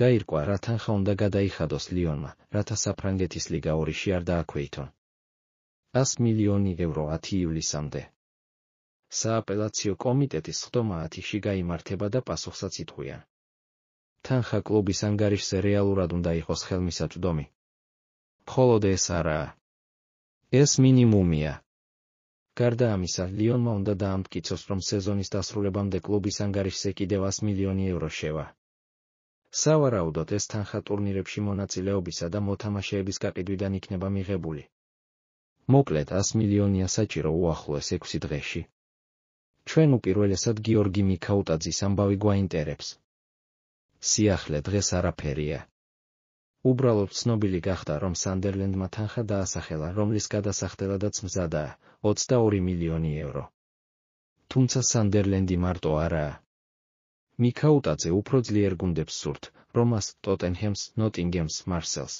გაირკვა, რა თანხა უნდა გადაიხადოს ლიონმა, რათა საფრანგეთის ლიგა 2-ში არ დააქვეითონ. 100 მილიონი ევრო 10 ივლისამდე. სააპელაციო კომიტეტის სხდომა 10-ში გაიმართება და პასუხსაც იტყვიან. თანხა კლუბის ანგარიშზე რეალურად უნდა იყოს ხელმისაწვდომი. მხოლოდ ეს არაა. ეს მინიმუმია. გარდა ამისა, ლიონმა უნდა დაამტკიცოს, რომ სეზონის დასრულებამდე კლუბის ანგარიშზე კიდევ 100 მილიონი ევრო შევა. სავარაუდოდ ეს თანხა ტურნირებში მონაწილეობისა და მოთამაშეების გაყიდვიდან იქნება მიღებული. მოკლედ 100 მილიონია საჭირო უახლოეს 6 დღეში. ჩვენ უპირველესად გიორგი მიქაუტაძის ამბავი გვაინტერებს. სიახლე დღეს არაფერია. უბრალოდ ცნობილი გახდა, რომ სანდერლენდმა თანხა დაასახელა, რომლის გადასახდელადაც მზადაა 22 მილიონი ევრო. თუმცა სანდერლენდი მარტო არაა. მიქაუტაძე უფრო ძლიერ გუნდებს სურთ, რომას, ტოტენჰემს, ნოტინგემს, მარსელს.